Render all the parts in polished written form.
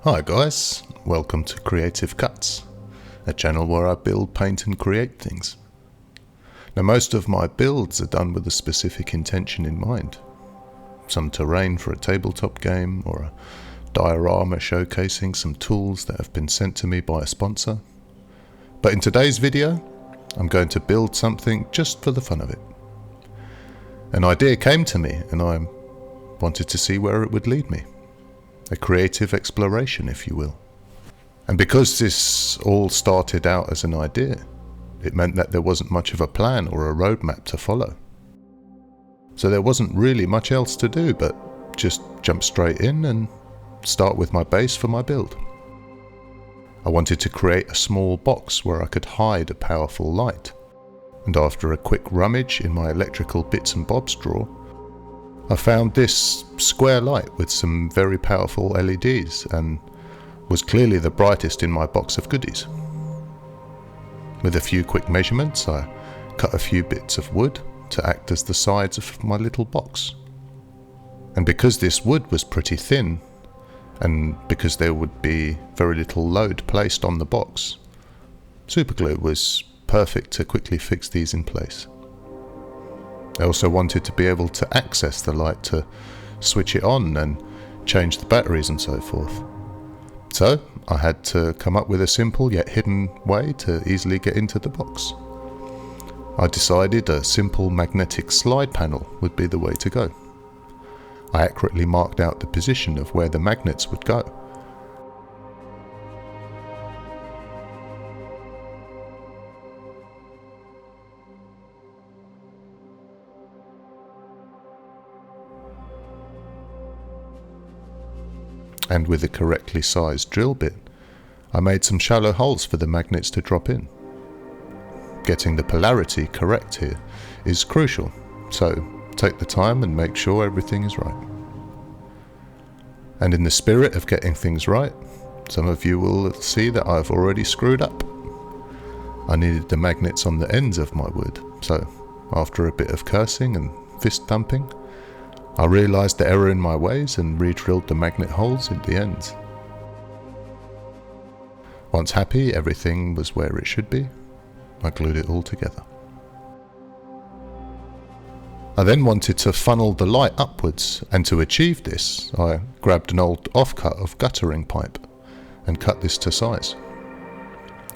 Hi guys, welcome to Creative Cuts, a channel where I build, paint and create things. Now most of my builds are done with a specific intention in mind. Some terrain for a tabletop game, or a diorama showcasing some tools that have been sent to me by a sponsor. But in today's video, I'm going to build something just for the fun of it. An idea came to me and I wanted to see where it would lead me. A creative exploration, if you will. And because this all started out as an idea, it meant that there wasn't much of a plan or a roadmap to follow. So there wasn't really much else to do but just jump straight in and start with my base for my build. I wanted to create a small box where I could hide a powerful light. And after a quick rummage in my electrical bits and bobs drawer, I found this square light with some very powerful LEDs and was clearly the brightest in my box of goodies. With a few quick measurements, I cut a few bits of wood to act as the sides of my little box. And because this wood was pretty thin, and because there would be very little load placed on the box, superglue was perfect to quickly fix these in place. I also wanted to be able to access the light to switch it on and change the batteries and so forth. So I had to come up with a simple yet hidden way to easily get into the box. I decided a simple magnetic slide panel would be the way to go. I accurately marked out the position of where the magnets would go. And with a correctly sized drill bit, I made some shallow holes for the magnets to drop in. Getting the polarity correct here is crucial, so take the time and make sure everything is right. And in the spirit of getting things right, some of you will see that I've already screwed up. I needed the magnets on the ends of my wood, so after a bit of cursing and fist thumping, I realised the error in my ways and re-drilled the magnet holes at the ends. Once happy everything was where it should be, I glued it all together. I then wanted to funnel the light upwards, and to achieve this I grabbed an old offcut of guttering pipe and cut this to size.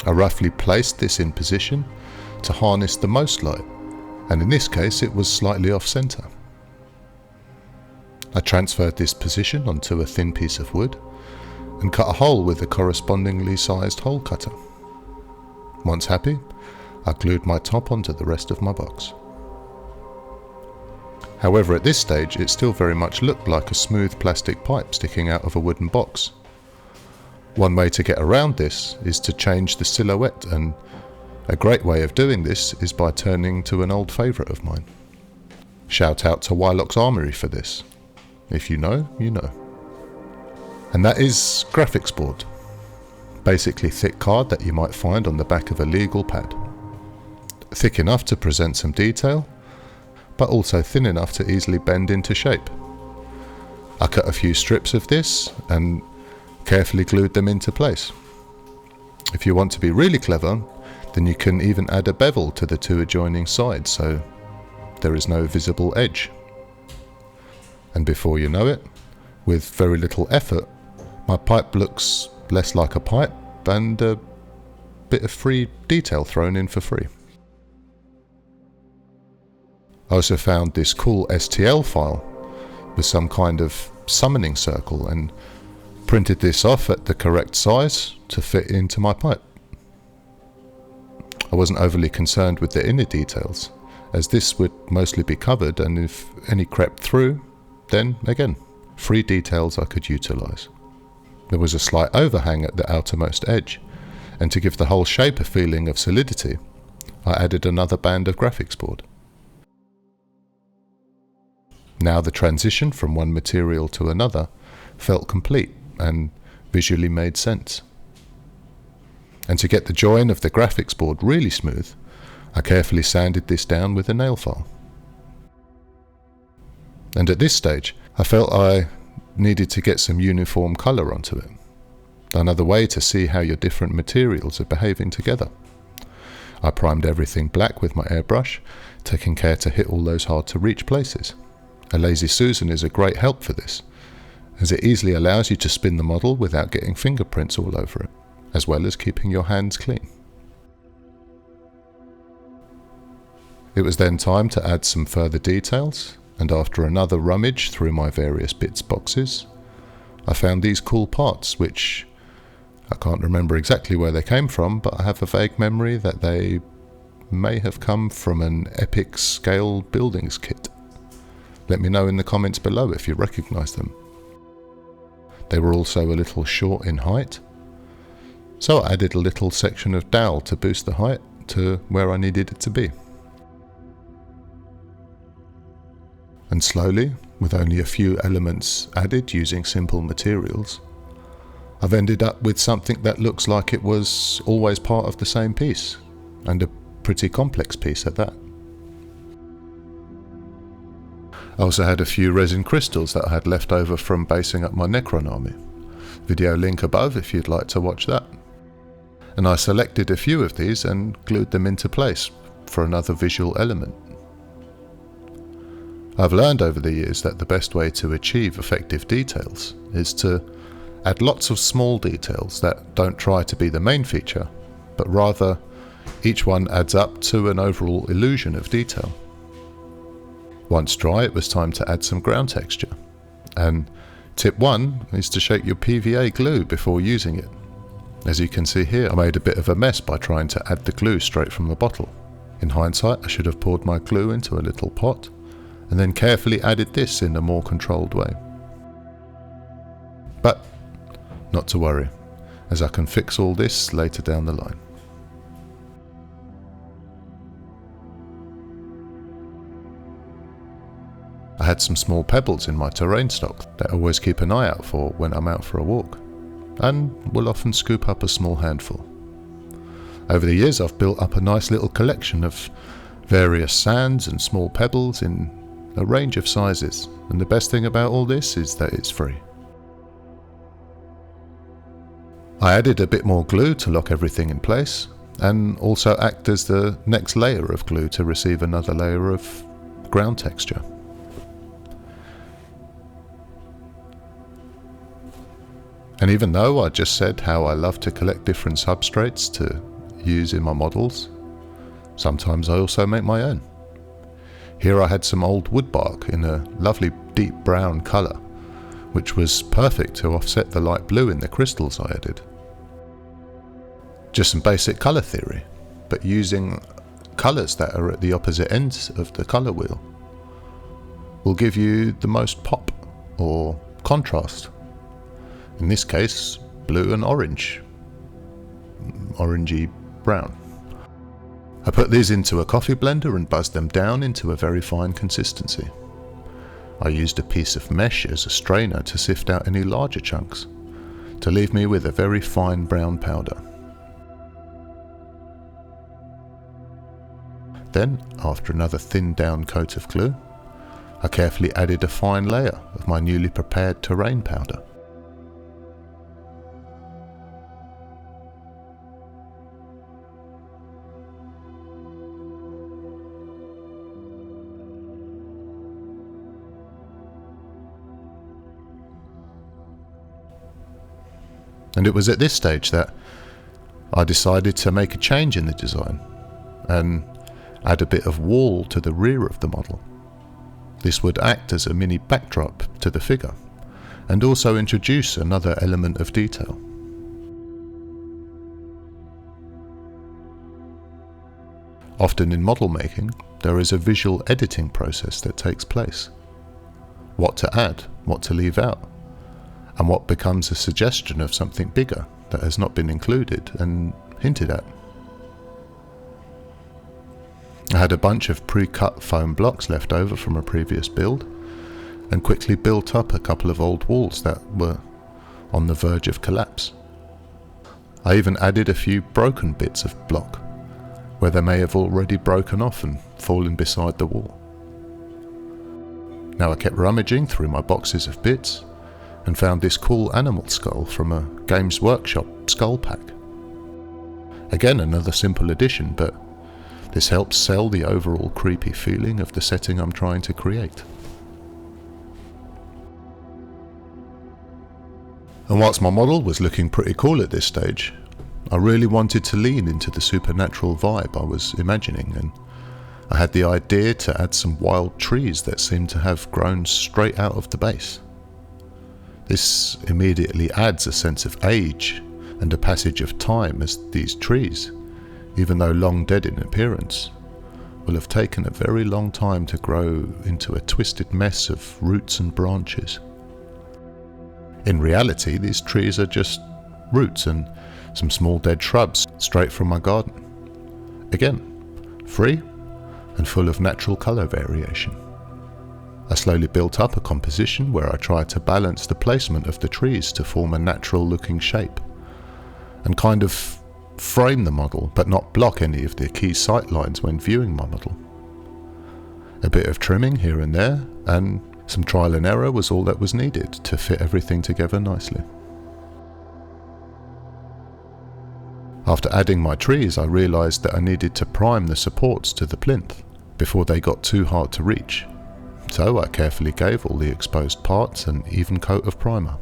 I roughly placed this in position to harness the most light, and in this case it was slightly off centre. I transferred this position onto a thin piece of wood and cut a hole with a correspondingly sized hole cutter. Once happy, I glued my top onto the rest of my box. However, at this stage it still very much looked like a smooth plastic pipe sticking out of a wooden box. One way to get around this is to change the silhouette, and a great way of doing this is by turning to an old favourite of mine. Shout out to Wylock's Armoury for this. If you know, you know. And that is graphics board. Basically thick card that you might find on the back of a legal pad. Thick enough to present some detail, but also thin enough to easily bend into shape. I cut a few strips of this and carefully glued them into place. If you want to be really clever, then you can even add a bevel to the two adjoining sides so there is no visible edge. And before you know it, with very little effort, my pipe looks less like a pipe and a bit of free detail thrown in for free. I also found this cool STL file with some kind of summoning circle and printed this off at the correct size to fit into my pipe. I wasn't overly concerned with the inner details, as this would mostly be covered, and if any crept through, then again, free details I could utilise. There was a slight overhang at the outermost edge, and to give the whole shape a feeling of solidity, I added another band of graphics board. Now the transition from one material to another felt complete and visually made sense. And to get the join of the graphics board really smooth, I carefully sanded this down with a nail file. And at this stage, I felt I needed to get some uniform colour onto it. another way to see how your different materials are behaving together. I primed everything black with my airbrush, taking care to hit all those hard to reach places. A Lazy Susan is a great help for this, as it easily allows you to spin the model without getting fingerprints all over it, as well as keeping your hands clean. It was then time to add some further details, and after another rummage through my various bits boxes, I found these cool parts, which I can't remember exactly where they came from, but I have a vague memory that they may have come from an epic scale buildings kit. Let me know in the comments below if you recognise them. They were also a little short in height, so I added a little section of dowel to boost the height to where I needed it to be. And slowly, with only a few elements added using simple materials, I've ended up with something that looks like it was always part of the same piece, and a pretty complex piece at that. I also had a few resin crystals that I had left over from basing up my Necron army. Video link above if you'd like to watch that. And I selected a few of these and glued them into place for another visual element. I've learned over the years that the best way to achieve effective details is to add lots of small details that don't try to be the main feature, but rather each one adds up to an overall illusion of detail. Once dry, it was time to add some ground texture. And tip 1 is to shake your PVA glue before using it. As you can see here, I made a bit of a mess by trying to add the glue straight from the bottle. In hindsight, I should have poured my glue into a little pot and then carefully added this in a more controlled way. But not to worry, as I can fix all this later down the line. I had some small pebbles in my terrain stock that I always keep an eye out for when I'm out for a walk, and will often scoop up a small handful. Over the years I've built up a nice little collection of various sands and small pebbles in a range of sizes, and the best thing about all this is that it's free. I added a bit more glue to lock everything in place, and also act as the next layer of glue to receive another layer of ground texture. And even though I just said how I love to collect different substrates to use in my models, sometimes I also make my own. Here I had some old wood bark in a lovely deep brown colour, which was perfect to offset the light blue in the crystals I added. Just some basic colour theory, but using colours that are at the opposite ends of the colour wheel will give you the most pop or contrast. In this case, blue and orange, orangey brown. I put these into a coffee blender and buzzed them down into a very fine consistency. I used a piece of mesh as a strainer to sift out any larger chunks, to leave me with a very fine brown powder. Then, after another thinned down coat of glue, I carefully added a fine layer of my newly prepared terrain powder. And it was at this stage that I decided to make a change in the design and add a bit of wall to the rear of the model. This would act as a mini backdrop to the figure and also introduce another element of detail. Often in model making, there is a visual editing process that takes place. What to add, what to leave out, and what becomes a suggestion of something bigger that has not been included and hinted at. I had a bunch of pre-cut foam blocks left over from a previous build, and quickly built up a couple of old walls that were on the verge of collapse. I even added a few broken bits of block, where they may have already broken off and fallen beside the wall. Now I kept rummaging through my boxes of bits, and found this cool animal skull from a Games Workshop skull pack. Again, another simple addition, but this helps sell the overall creepy feeling of the setting I'm trying to create. And whilst my model was looking pretty cool at this stage, I really wanted to lean into the supernatural vibe I was imagining, and I had the idea to add some wild trees that seemed to have grown straight out of the base. This immediately adds a sense of age and a passage of time, as these trees, even though long dead in appearance, will have taken a very long time to grow into a twisted mess of roots and branches. In reality, these trees are just roots and some small dead shrubs straight from my garden. Again, free and full of natural colour variation. I slowly built up a composition where I tried to balance the placement of the trees to form a natural looking shape, and kind of frame the model but not block any of the key sight lines when viewing my model. A bit of trimming here and there, and some trial and error was all that was needed to fit everything together nicely. After adding my trees, I realised that I needed to prime the supports to the plinth before they got too hard to reach, so I carefully gave all the exposed parts an even coat of primer.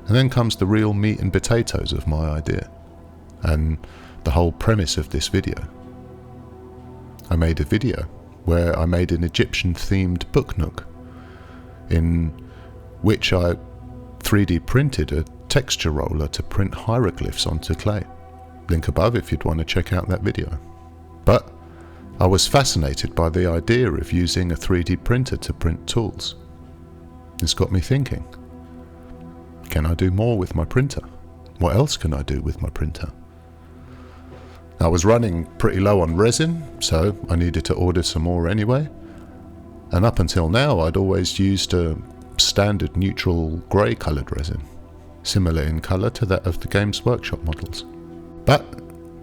And then comes the real meat and potatoes of my idea, and the whole premise of this video. I made a video where I made an Egyptian-themed book nook, in which I 3D printed a texture roller to print hieroglyphs onto clay. Link above if you'd want to check out that video. But I was fascinated by the idea of using a 3D printer to print tools. This got me thinking, can I do more with my printer? What else can I do with my printer? I was running pretty low on resin, so I needed to order some more anyway. And up until now, I'd always used a standard neutral grey coloured resin, similar in colour to that of the Games Workshop models. But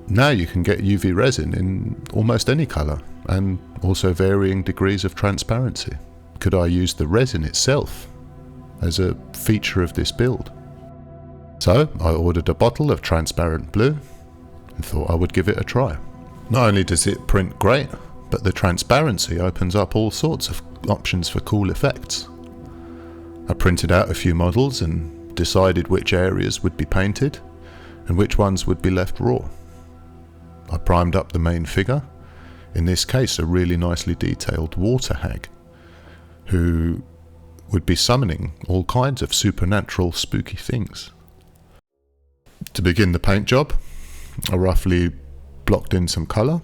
now you can get UV resin in almost any colour, and also varying degrees of transparency. Could I use the resin itself as a feature of this build? So I ordered a bottle of transparent blue and thought I would give it a try. Not only does it print great, but the transparency opens up all sorts of options for cool effects. I printed out a few models and decided which areas would be painted and which ones would be left raw. I primed up the main figure, in this case a really nicely detailed Waterhag, who would be summoning all kinds of supernatural spooky things. To begin the paint job, I roughly blocked in some colour,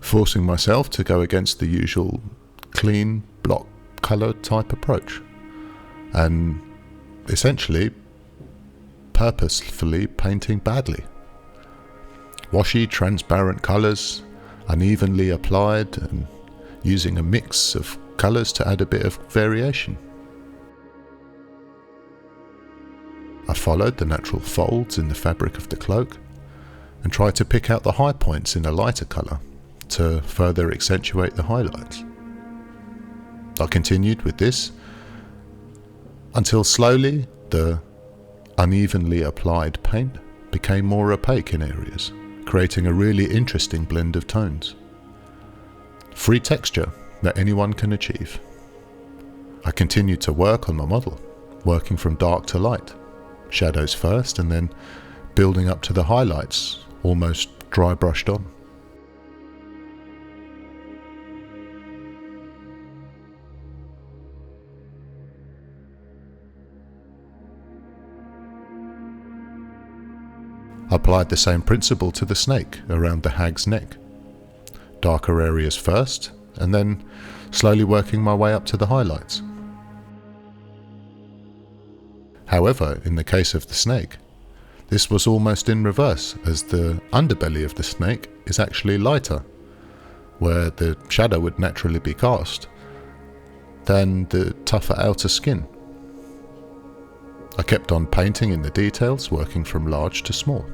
forcing myself to go against the usual clean block colour type approach, and essentially purposefully painting badly. Washy, transparent colours, unevenly applied, and using a mix of colours to add a bit of variation. I followed the natural folds in the fabric of the cloak and tried to pick out the high points in a lighter colour to further accentuate the highlights. I continued with this until slowly the unevenly applied paint became more opaque in areas, creating a really interesting blend of tones. Free texture that anyone can achieve. I continued to work on my model, working from dark to light, shadows first and then building up to the highlights, almost dry brushed on. I applied the same principle to the snake around the hag's neck. Darker areas first, and then slowly working my way up to the highlights. However, in the case of the snake, this was almost in reverse, as the underbelly of the snake is actually lighter, where the shadow would naturally be cast, than the tougher outer skin. I kept on painting in the details, working from large to small.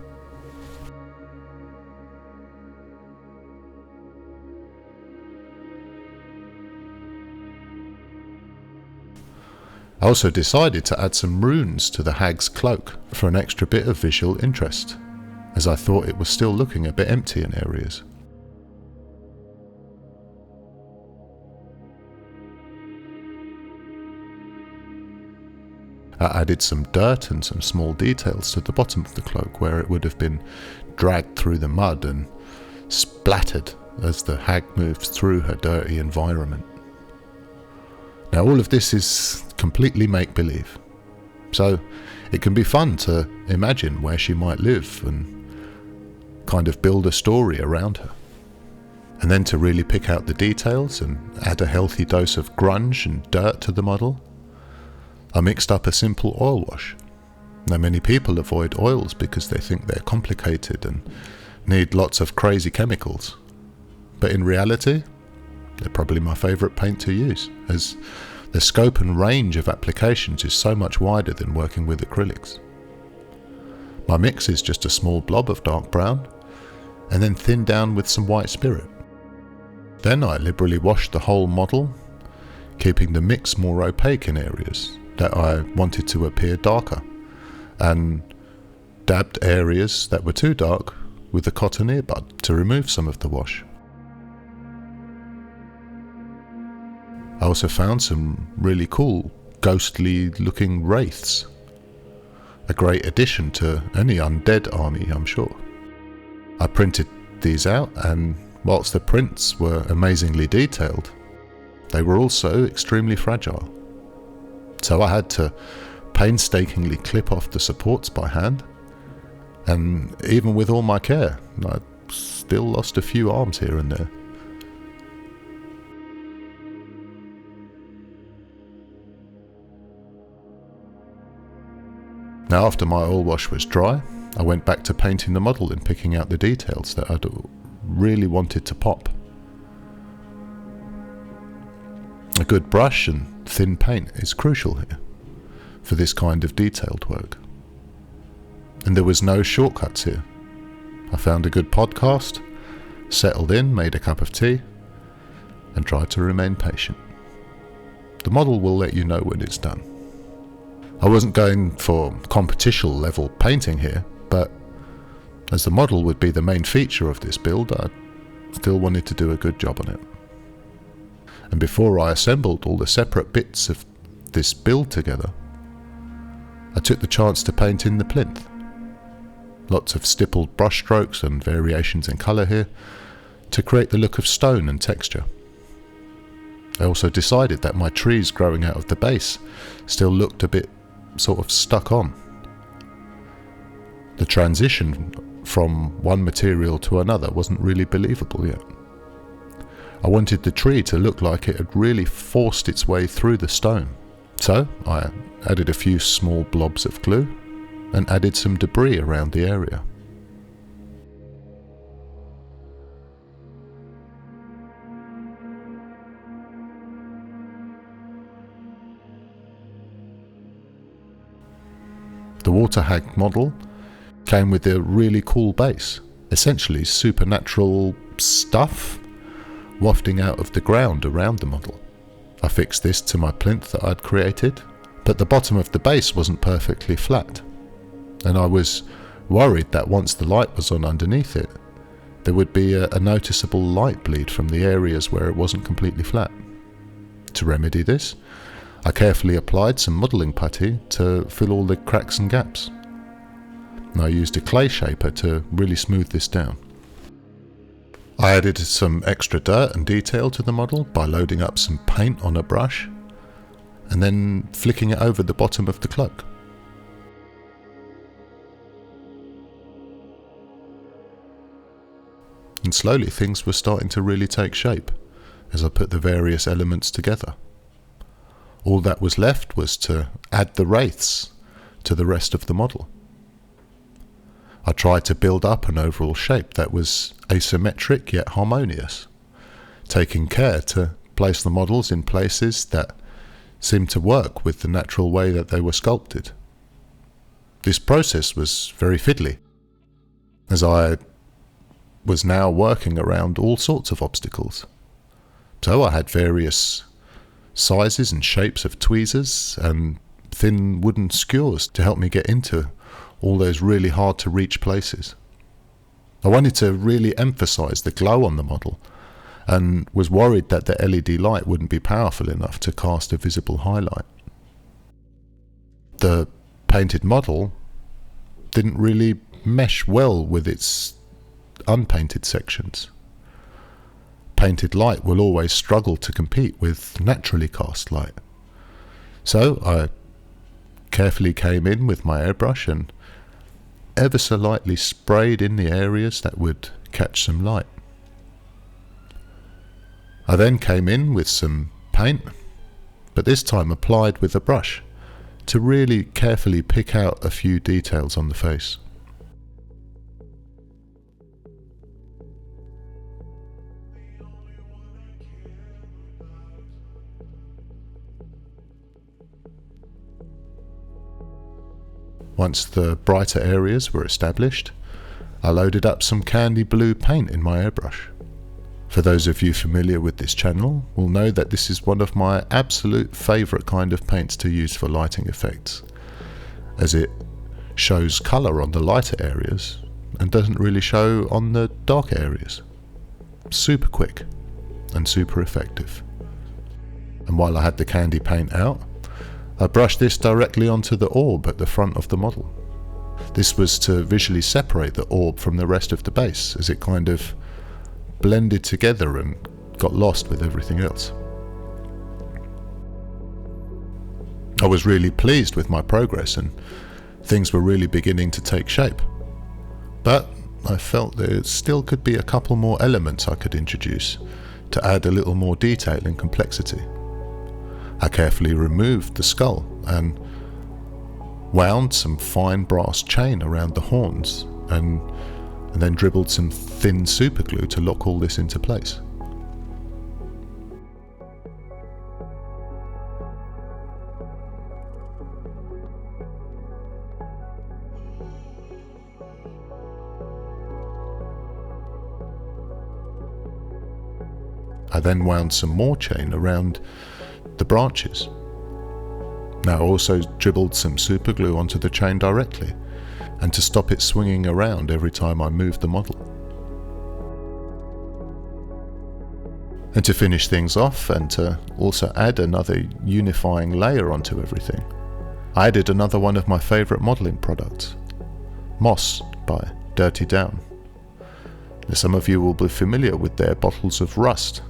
I also decided to add some runes to the hag's cloak for an extra bit of visual interest, as I thought it was still looking a bit empty in areas. I added some dirt and some small details to the bottom of the cloak where it would have been dragged through the mud and splattered as the hag moves through her dirty environment. Now all of this is completely make-believe, so it can be fun to imagine where she might live and kind of build a story around her. And then to really pick out the details and add a healthy dose of grunge and dirt to the model, I mixed up a simple oil wash. Now many people avoid oils because they think they're complicated and need lots of crazy chemicals. But in reality, they're probably my favourite paint to use, as the scope and range of applications is so much wider than working with acrylics. My mix is just a small blob of dark brown, and then thinned down with some white spirit. Then I liberally washed the whole model, keeping the mix more opaque in areas that I wanted to appear darker, and dabbed areas that were too dark with a cotton earbud to remove some of the wash. I also found some really cool, ghostly looking wraiths. A great addition to any undead army, I'm sure. I printed these out, and whilst the prints were amazingly detailed, they were also extremely fragile. So I had to painstakingly clip off the supports by hand, and even with all my care, I still lost a few arms here and there. Now after my oil wash was dry, I went back to painting the model and picking out the details that I'd really wanted to pop. A good brush and thin paint is crucial here for this kind of detailed work. And there was no shortcuts here. I found a good podcast, settled in, made a cup of tea, and tried to remain patient. The model will let you know when it's done. I wasn't going for competition level painting here, but as the model would be the main feature of this build, I still wanted to do a good job on it. And before I assembled all the separate bits of this build together, I took the chance to paint in the plinth. Lots of stippled brush strokes and variations in colour here to create the look of stone and texture. I also decided that my trees growing out of the base still looked a bit sort of stuck on. The transition from one material to another wasn't really believable yet. I wanted the tree to look like it had really forced its way through the stone. So I added a few small blobs of glue and added some debris around the area. The Waterhag model came with a really cool base, essentially supernatural stuff wafting out of the ground around the model. I fixed this to my plinth that I'd created, but the bottom of the base wasn't perfectly flat, and I was worried that once the light was on underneath it, there would be a noticeable light bleed from the areas where it wasn't completely flat. To remedy this, I carefully applied some modelling putty to fill all the cracks and gaps. And I used a clay shaper to really smooth this down. I added some extra dirt and detail to the model by loading up some paint on a brush and then flicking it over the bottom of the cloak. And slowly things were starting to really take shape as I put the various elements together. All that was left was to add the wraiths to the rest of the model. I tried to build up an overall shape that was asymmetric yet harmonious, taking care to place the models in places that seemed to work with the natural way that they were sculpted. This process was very fiddly, as I was now working around all sorts of obstacles. So I had various sizes and shapes of tweezers and thin wooden skewers to help me get into all those really hard to reach places. I wanted to really emphasize the glow on the model and was worried that the LED light wouldn't be powerful enough to cast a visible highlight. The painted model didn't really mesh well with its unpainted sections. Painted light will always struggle to compete with naturally cast light. So I carefully came in with my airbrush and ever so lightly sprayed in the areas that would catch some light. I then came in with some paint, but this time applied with a brush to really carefully pick out a few details on the face. Once the brighter areas were established, I loaded up some candy blue paint in my airbrush. For those of you familiar with this channel will know that this is one of my absolute favourite kind of paints to use for lighting effects, as it shows colour on the lighter areas and doesn't really show on the darker areas. Super quick and super effective. And while I had the candy paint out, I brushed this directly onto the orb at the front of the model. This was to visually separate the orb from the rest of the base, as it kind of blended together and got lost with everything else. I was really pleased with my progress and things were really beginning to take shape. But I felt there still could be a couple more elements I could introduce to add a little more detail and complexity. I carefully removed the skull and wound some fine brass chain around the horns and then dribbled some thin superglue to lock all this into place. I then wound some more chain around the branches. Now I also dribbled some superglue onto the chain directly, and to stop it swinging around every time I moved the model. And to finish things off, and to also add another unifying layer onto everything, I added another one of my favourite modelling products, Moss by Dirty Down. Now, some of you will be familiar with their bottles of rust.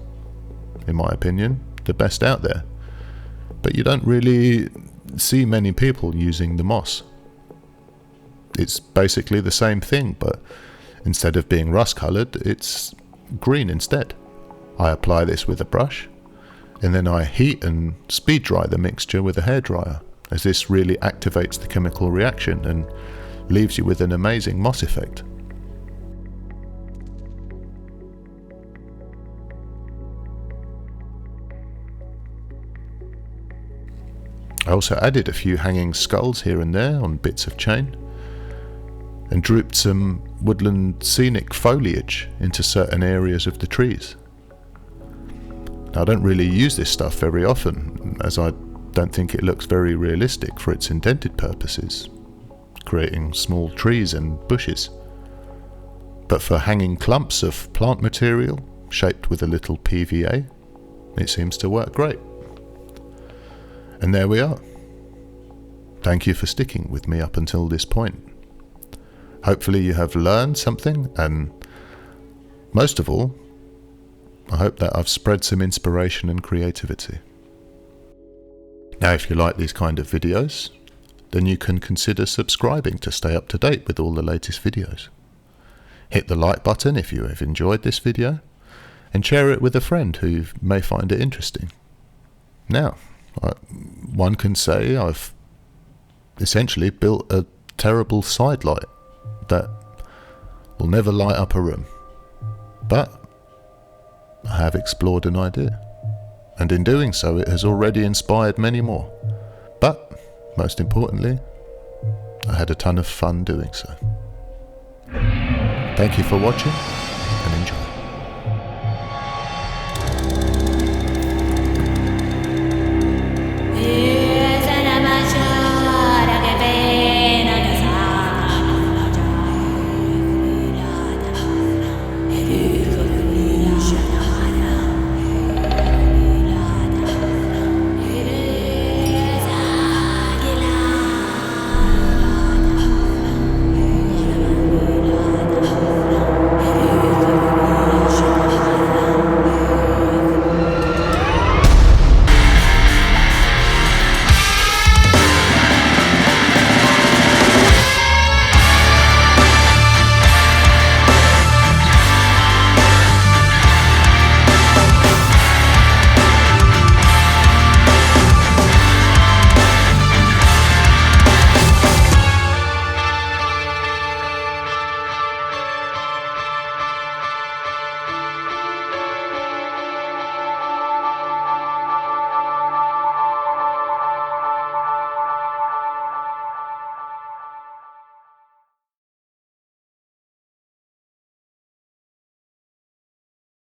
In my opinion, the best out there. But you don't really see many people using the moss. It's basically the same thing, but instead of being rust coloured, it's green instead. I apply this with a brush, and then I heat and speed dry the mixture with a hairdryer, as this really activates the chemical reaction and leaves you with an amazing moss effect. I also added a few hanging skulls here and there on bits of chain, and drooped some woodland scenic foliage into certain areas of the trees. Now, I don't really use this stuff very often, as I don't think it looks very realistic for its intended purposes, creating small trees and bushes. But for hanging clumps of plant material shaped with a little PVA, it seems to work great. And there we are. Thank you for sticking with me up until this point. Hopefully you have learned something, and most of all, I hope that I've spread some inspiration and creativity. Now, if you like these kind of videos, then you can consider subscribing to stay up to date with all the latest videos. Hit the like button if you have enjoyed this video, and share it with a friend who may find it interesting. Now, one can say I've essentially built a terrible side light that will never light up a room. But I have explored an idea, and in doing so it has already inspired many more. But most importantly, I had a ton of fun doing so. Thank you for watching, and enjoy.